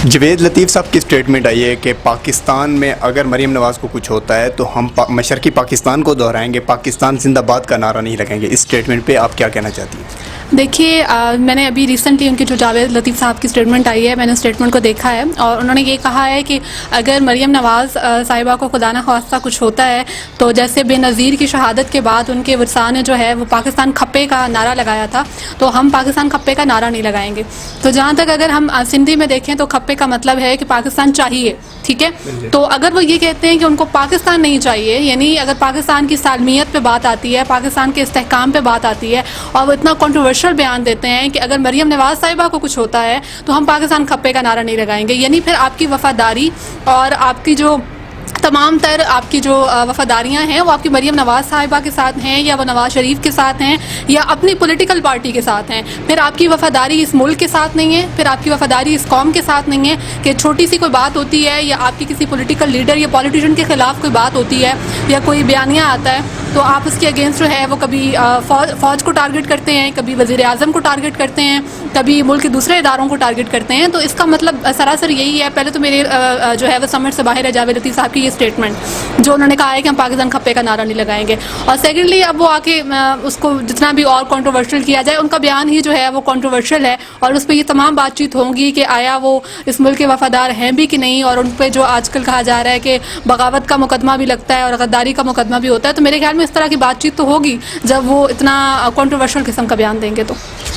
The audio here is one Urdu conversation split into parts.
جوید لطیف صاحب کی اسٹیٹمنٹ آئی ہے کہ پاکستان میں اگر مریم نواز کو کچھ ہوتا ہے تو ہم مشرقی پاکستان کو دہرائیں گے، پاکستان زندہ باد کا نعرہ نہیں لگائیں گے۔ اس اسٹیٹمنٹ پہ آپ کیا کہنا چاہتی ہیں؟ دیکھیے، میں نے ابھی ریسنٹلی ان کی جو جاوید لطیف صاحب کی اسٹیٹمنٹ آئی ہے، میں نے اسٹیٹمنٹ کو دیکھا ہے، اور انہوں نے یہ کہا ہے کہ اگر مریم نواز صاحبہ کو خدا نخواستہ کچھ ہوتا ہے تو جیسے بے نظیر کی شہادت کے بعد ان کے ورثاء نے جو ہے وہ پاکستان کھپے کا نعرہ لگایا تھا، تو ہم پاکستان کھپے کا نعرہ نہیں لگائیں گے۔ تو جہاں تک اگر ہم سندھی میں دیکھیں تو کھپے کا مطلب ہے کہ پاکستان چاہیے، ٹھیک ہے؟ تو اگر وہ یہ کہتے ہیں کہ ان کو پاکستان نہیں چاہیے، یعنی اگر پاکستان کی سالمیت پہ بات آتی ہے، پاکستان کے استحکام پہ بات آتی ہے، اور وہ اتنا کنٹروورشل بیان دیتے ہیں کہ اگر مریم نواز صاحبہ کو کچھ ہوتا ہے تو ہم پاکستان کھپے کا نعرہ نہیں لگائیں گے، یعنی پھر آپ کی وفاداری اور آپ کی جو تمام تر آپ کی جو وفاداریاں ہیں وہ آپ کی مریم نواز صاحبہ کے ساتھ ہیں، یا وہ نواز شریف کے ساتھ ہیں، یا اپنی پولیٹیکل پارٹی کے ساتھ ہیں۔ پھر آپ کی وفاداری اس ملک کے ساتھ نہیں ہے، پھر آپ کی وفاداری اس قوم کے ساتھ نہیں ہے کہ چھوٹی سی کوئی بات ہوتی ہے، یا آپ کی کسی پولیٹیکل لیڈر یا پولیٹیشین کے خلاف کوئی بات ہوتی ہے، یا کوئی بیانیہ آتا ہے تو آپ اس کے اگینسٹ جو ہے وہ کبھی فوج کو ٹارگٹ کرتے ہیں، کبھی وزیر اعظم کو ٹارگٹ کرتے ہیں، کبھی ملک کے دوسرے اداروں کو ٹارگٹ کرتے ہیں۔ تو اس کا مطلب سراسر یہی ہے۔ پہلے تو میرے جو ہے وہ سمجھ سے باہر ہے جاوید لطیف صاحب کی یہ اسٹیٹمنٹ جو انہوں نے کہا ہے کہ ہم پاکستان کھپے کا نعرہ نہیں لگائیں گے، اور سیکنڈلی اب وہ آ کے اس کو جتنا بھی اور کنٹروورشل کیا جائے، ان کا بیان ہی جو ہے وہ کنٹروورشل ہے، اور اس پہ یہ تمام بات چیت ہوگی کہ آیا وہ اس ملک کے وفادار ہیں بھی کہ نہیں، اور ان پہ جو آج کل کہا جا رہا ہے کہ بغاوت کا مقدمہ بھی لگتا ہے اور غداری کا مقدمہ بھی ہوتا ہے، تو میرے خیال میں اس طرح کی بات چیت تو ہوگی جب وہ اتنا کنٹروورشل قسم کا بیان دیں گے۔ تو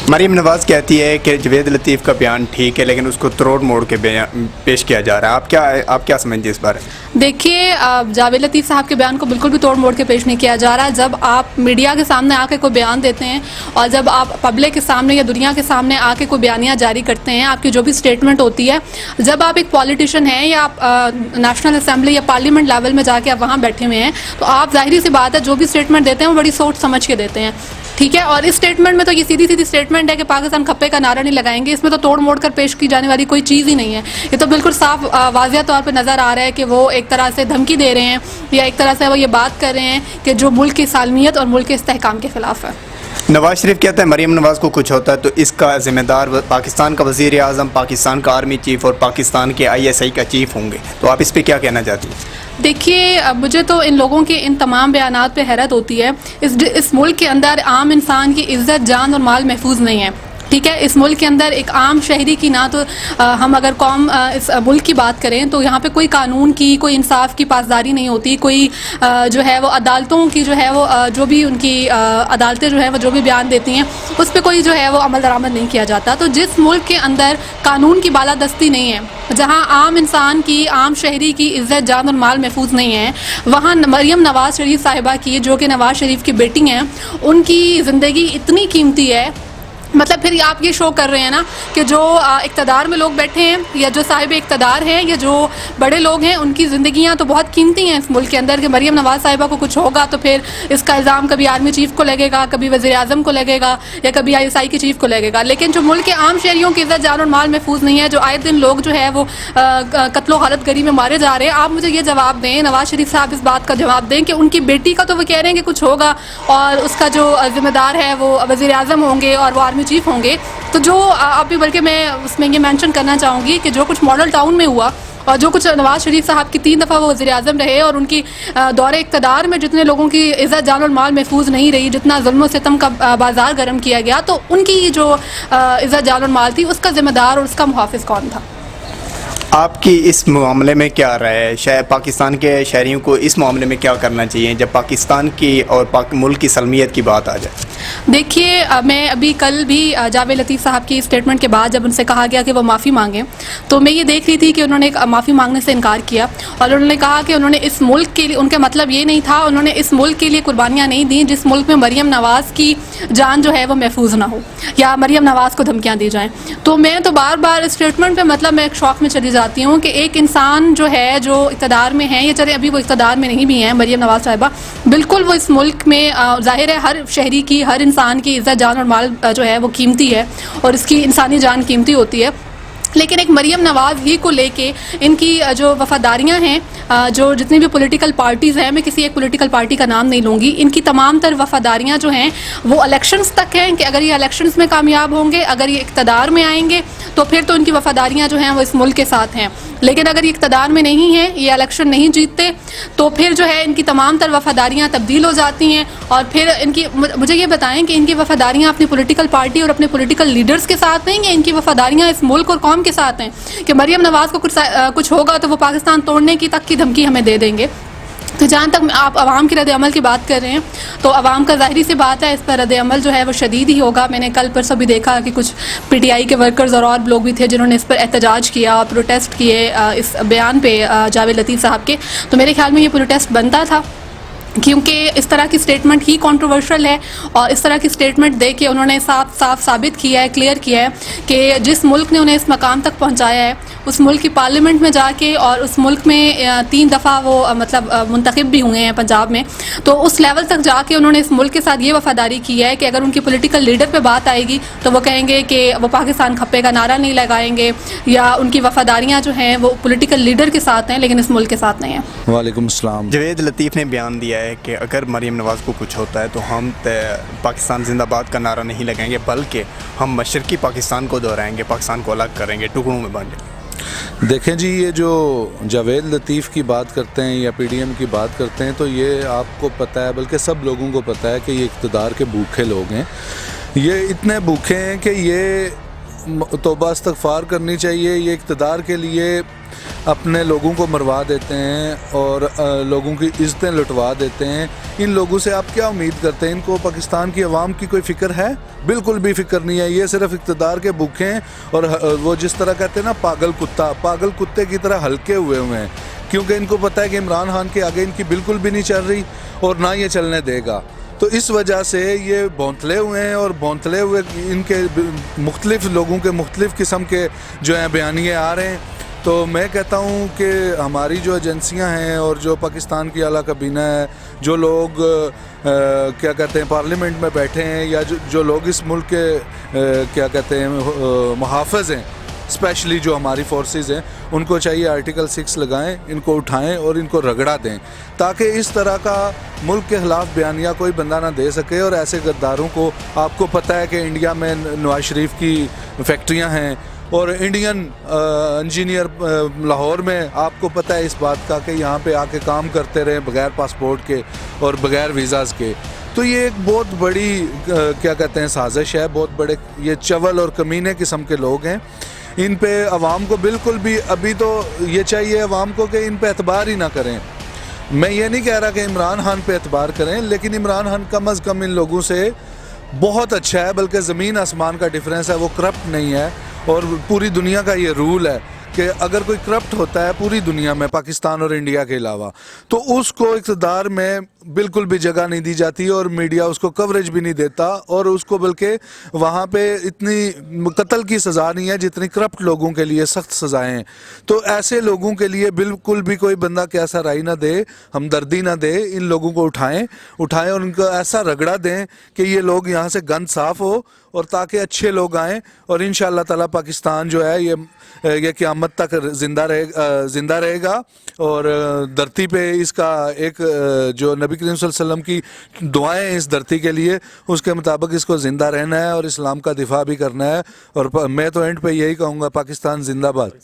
مریم نواز کہتی ہے کہ جوید لطیف کا بیان ٹھیک ہے لیکن اس کو تروڑ موڑ کے پیش کیا جا رہا ہے، آپ کیا سمجھتے اس بارے میں؟ دیکھیے، جاوید لطیف صاحب کے بیان کو بالکل بھی توڑ موڑ کے پیش نہیں کیا جا رہا۔ جب آپ میڈیا کے سامنے آ کے کوئی بیان دیتے ہیں، اور جب آپ پبلک کے سامنے یا دنیا کے سامنے آ کے کوئی بیانیہ جاری کرتے ہیں، آپ کی جو بھی اسٹیٹمنٹ ہوتی ہے، جب آپ ایک پولیٹیشین ہیں یا آپ نیشنل اسمبلی یا پارلیمنٹ لیول میں جا کے آپ وہاں بیٹھے ہوئے ہیں، تو آپ ظاہری سی بات ہے جو بھی اسٹیٹمنٹ دیتے ہیں وہ بڑی سوچ سمجھ کے دیتے ہیں، ٹھیک ہے؟ اور اس اسٹیٹمنٹ میں تو یہ سیدھی اسٹیٹمنٹ ہے کہ پاکستان کھپے کا نعرہ نہیں لگائیں گے، اس میں تو توڑ موڑ کر پیش کی جانے والی کوئی چیز ہی نہیں ہے۔ یہ تو بالکل صاف واضح طور پہ نظر آ رہا ہے کہ وہ ایک طرح سے دھمکی دے رہے ہیں، یا ایک طرح سے وہ یہ بات کر رہے ہیں کہ جو ملک کی سالمیت اور ملک کے استحکام کے خلاف ہے۔ نواز شریف کہتا ہے مریم نواز کو کچھ ہوتا ہے تو اس کا ذمہ دار پاکستان کا وزیر اعظم، پاکستان کا آرمی چیف اور پاکستان کے ISI کا چیف ہوں گے، تو آپ اس پہ کیا کہنا چاہتی ہیں؟ دیکھیے، مجھے تو ان لوگوں کے ان تمام بیانات پہ حیرت ہوتی ہے۔ اس ملک کے اندر عام انسان کی عزت، جان اور مال محفوظ نہیں ہے، ٹھیک ہے؟ اس ملک کے اندر ایک عام شہری کی، نہ تو ہم اگر قوم اس ملک کی بات کریں تو یہاں پہ کوئی قانون کی، کوئی انصاف کی پاسداری نہیں ہوتی، کوئی جو ہے وہ عدالتوں کی جو ہے وہ جو بھی ان کی عدالتیں جو ہے وہ جو بھی بیان دیتی ہیں اس پہ کوئی جو ہے وہ عمل درآمد نہیں کیا جاتا۔ تو جس ملک کے اندر قانون کی بالادستی نہیں ہے، جہاں عام انسان کی، عام شہری کی عزت، جان اور مال محفوظ نہیں ہے، وہاں مریم نواز شریف صاحبہ کی، جو کہ نواز شریف کی بیٹی ہیں، ان کی زندگی اتنی قیمتی ہے۔ مطلب پھر آپ یہ شو کر رہے ہیں نا کہ جو اقتدار میں لوگ بیٹھے ہیں یا جو صاحب اقتدار ہیں یا جو بڑے لوگ ہیں، ان کی زندگیاں تو بہت قیمتی ہیں اس ملک کے اندر، کہ مریم نواز صاحبہ کو کچھ ہوگا تو پھر اس کا الزام کبھی آرمی چیف کو لگے گا، کبھی وزیر اعظم کو لگے گا، یا کبھی ISI کے چیف کو لگے گا۔ لیکن جو ملک کے عام شہریوں کی عزت، جان اور مال محفوظ نہیں ہے، جو آئے دن لوگ جو ہے وہ قتل و غارت گری میں مارے جا رہے ہیں، آپ مجھے یہ جواب دیں، نواز شریف صاحب اس بات کا جواب دیں کہ ان کی بیٹی کا تو وہ کہہ رہے ہیں کہ کچھ ہوگا، اور اس کا جو ذمہ دار ہے وہ وزیر اعظم ہوں گے اور وہ آرمی چیف ہوں گے۔ تو جو ابھی بلکہ میں اس میں یہ مینشن کرنا چاہوں گی کہ جو کچھ ماڈل ٹاؤن میں ہوا، اور جو کچھ نواز شریف صاحب کی 3 دفعہ وہ وزیر اعظم رہے، اور ان کی دور اقتدار میں جتنے لوگوں کی عزت، جان اور مال محفوظ نہیں رہی، جتنا ظلم و ستم کا بازار گرم کیا گیا، تو ان کی جو عزت، جان اور مال تھی، اس کا ذمہ دار اور اس کا محافظ کون تھا؟ آپ کی اس معاملے میں کیا رائے ہے؟ پاکستان کے شہریوں کو اس معاملے میں کیا کرنا چاہیے جب پاکستان کی اور ملک کی سلمیت کی بات آ جائے؟ دیکھیے، میں ابھی کل بھی جاوید لطیف صاحب کی اسٹیٹمنٹ کے بعد جب ان سے کہا گیا کہ وہ معافی مانگیں، تو میں یہ دیکھ رہی تھی کہ انہوں نے معافی مانگنے سے انکار کیا، اور انہوں نے کہا کہ انہوں نے اس ملک کے لیے، ان کا مطلب یہ نہیں تھا، انہوں نے اس ملک کے لیے قربانیاں نہیں دیں جس ملک میں مریم نواز کی جان جو ہے وہ محفوظ نہ ہو، یا مریم نواز کو دھمکیاں دی جائیں۔ تو میں تو بار بار اسٹیٹمنٹ پہ مطلب میں ایک شوق میں چلی جاتی ہوں کہ ایک انسان جو ہے، جو اقتدار میں ہے، یا چلے ابھی وہ اقتدار میں نہیں بھی ہیں مریم نواز صاحبہ، بالکل وہ اس ملک میں ظاہر ہے ہر شہری کی، ہر انسان کی عزت، جان اور مال جو ہے وہ قیمتی ہے، اور اس کی انسانی جان قیمتی ہوتی ہے، لیکن ایک مریم نواز ہی کو لے کے ان کی جو وفاداریاں ہیں، جو جتنی بھی پولیٹیکل پارٹیز ہیں، میں کسی ایک پولیٹیکل پارٹی کا نام نہیں لوں گی، ان کی تمام تر وفاداریاں جو ہیں وہ الیکشنز تک ہیں کہ اگر یہ الیکشنز میں کامیاب ہوں گے، اگر یہ اقتدار میں آئیں گے تو پھر تو ان کی وفاداریاں جو ہیں وہ اس ملک کے ساتھ ہیں. لیکن اگر یہ اقتدار میں نہیں ہیں، یہ الیکشن نہیں جیتتے، تو پھر جو ہے ان کی تمام تر وفاداریاں تبدیل ہو جاتی ہیں. اور پھر ان کی، مجھے یہ بتائیں کہ ان کی وفاداریاں اپنی پولیٹیکل پارٹی اور اپنے پولیٹیکل لیڈرز کے ساتھ ہیں، یا ان کی وفاداریاں اس ملک اور قوم کے ساتھ ہیں کہ مریم نواز کو کچھ ہوگا تو وہ پاکستان توڑنے کی تک کی دھمکی ہمیں دے دیں گے. تو جہاں تک آپ عوام کی رد عمل کی بات کر رہے ہیں، تو عوام کا ظاہری سی بات ہے اس پر رد عمل جو ہے وہ شدید ہی ہوگا. میں نے کل پرسوں بھی دیکھا کہ کچھ پی ٹی آئی کے ورکرز اور لوگ بھی تھے جنہوں نے اس پر احتجاج کیا اور پروٹیسٹ کیے اس بیان پہ جاوید لطیف صاحب کے. تو میرے خیال میں یہ پروٹیسٹ بنتا تھا، کیونکہ اس طرح کی سٹیٹمنٹ ہی کنٹروورشل ہے، اور اس طرح کی سٹیٹمنٹ دے کے انہوں نے صاف ثابت کیا ہے، کلیئر کیا ہے کہ جس ملک نے انہیں اس مقام تک پہنچایا ہے، اس ملک کی پارلیمنٹ میں جا کے، اور اس ملک میں 3 دفعہ وہ منتخب بھی ہوئے ہیں پنجاب میں، تو اس لیول تک جا کے انہوں نے اس ملک کے ساتھ یہ وفاداری کی ہے کہ اگر ان کی پولیٹیکل لیڈر پہ بات آئے گی تو وہ کہیں گے کہ وہ پاکستان کھپے کا نعرہ نہیں لگائیں گے، یا ان کی وفاداریاں جو ہیں وہ پولیٹیکل لیڈر کے ساتھ ہیں لیکن اس ملک کے ساتھ نہیں ہیں. وعلیکم السلام. جاوید لطیف نے بیان دیا ہے کہ اگر مریم نواز کو کچھ ہوتا ہے تو ہم پاکستان زندہ باد کا نعرہ نہیں لگائیں گے، بلکہ ہم مشرقی پاکستان کو دہرائیں گے، پاکستان کو الگ کریں گے، ٹکڑوں میں بانٹیں گے. دیکھیں جی، یہ جو جاوید لطیف کی بات کرتے ہیں یا پی ڈی ایم کی بات کرتے ہیں، تو یہ آپ کو پتہ ہے، بلکہ سب لوگوں کو پتہ ہے کہ یہ اقتدار کے بھوکے لوگ ہیں. یہ اتنے بھوکے ہیں کہ یہ توبہ استغفار کرنی چاہیے. یہ اقتدار کے لیے اپنے لوگوں کو مروا دیتے ہیں اور لوگوں کی عزتیں لٹوا دیتے ہیں. ان لوگوں سے آپ کیا امید کرتے ہیں؟ ان کو پاکستان کی عوام کی کوئی فکر ہے؟ بالکل بھی فکر نہیں ہے. یہ صرف اقتدار کے بھوکے ہیں، اور وہ جس طرح کہتے ہیں نا پاگل کتے کی طرح ہلکے ہوئے ہیں، کیونکہ ان کو پتہ ہے کہ عمران خان کے آگے ان کی بالکل بھی نہیں چل رہی اور نہ یہ چلنے دے گا. تو اس وجہ سے یہ بھونتلے ہوئے ہیں، اور بھونتلے ہوئے ان کے مختلف لوگوں کے مختلف قسم کے جو ہیں بیانیے آ رہے ہیں. تو میں کہتا ہوں کہ ہماری جو ایجنسیاں ہیں اور جو پاکستان کی اعلیٰ کابینہ ہے، جو لوگ کیا کہتے ہیں پارلیمنٹ میں بیٹھے ہیں، یا جو لوگ اس ملک کے کیا کہتے ہیں محافظ ہیں، اسپیشلی جو ہماری فورسز ہیں، ان کو چاہیے آرٹیکل 6 لگائیں، ان کو اٹھائیں اور ان کو رگڑا دیں، تاکہ اس طرح کا ملک کے خلاف بیانیہ کوئی بندہ نہ دے سکے. اور ایسے غداروں کو، آپ کو پتہ ہے کہ انڈیا میں نواز شریف کی فیکٹریاں ہیں، اور انڈین انجینئر لاہور میں آپ کو پتہ ہے اس بات کا کہ یہاں پہ آ کے کام کرتے رہے بغیر پاسپورٹ کے اور بغیر ویزاز کے. تو یہ ایک بہت بڑی کیا کہتے ہیں سازش ہے. بہت بڑے یہ چول اور کمینے قسم کے لوگ ہیں. ان پہ عوام کو بالکل بھی ابھی تو یہ چاہیے عوام کو کہ ان پہ اعتبار ہی نہ کریں. میں یہ نہیں کہہ رہا کہ عمران خان پہ اعتبار کریں، لیکن عمران خان کم از کم ان لوگوں سے بہت اچھا ہے، بلکہ زمین آسمان کا ڈیفرنس ہے. وہ کرپٹ نہیں ہے، اور پوری دنیا کا یہ رول ہے کہ اگر کوئی کرپٹ ہوتا ہے پوری دنیا میں، پاکستان اور انڈیا کے علاوہ، تو اس کو اقتدار میں بالکل بھی جگہ نہیں دی جاتی، اور میڈیا اس کو کوریج بھی نہیں دیتا، اور اس کو بلکہ وہاں پہ اتنی قتل کی سزا نہیں ہے جتنی کرپٹ لوگوں کے لیے سخت سزائیں ہیں. تو ایسے لوگوں کے لیے بالکل بھی کوئی بندہ کہ ایسا رائے نہ دے، ہمدردی نہ دے. ان لوگوں کو اٹھائیں اور ان کو ایسا رگڑا دیں کہ یہ لوگ یہاں سے گند صاف ہو، اور تاکہ اچھے لوگ آئیں. اور انشاءاللہ تعالی پاکستان جو ہے یہ قیامت تک زندہ رہے گا، اور دھرتی پہ اس کا ایک جو نبی کریم صلی اللہ علیہ وسلم کی دعائیں ہیں اس دھرتی کے لیے، اس کے مطابق اس کو زندہ رہنا ہے اور اسلام کا دفاع بھی کرنا ہے. اور میں تو اینڈ پہ یہی کہوں گا، پاکستان زندہ باد.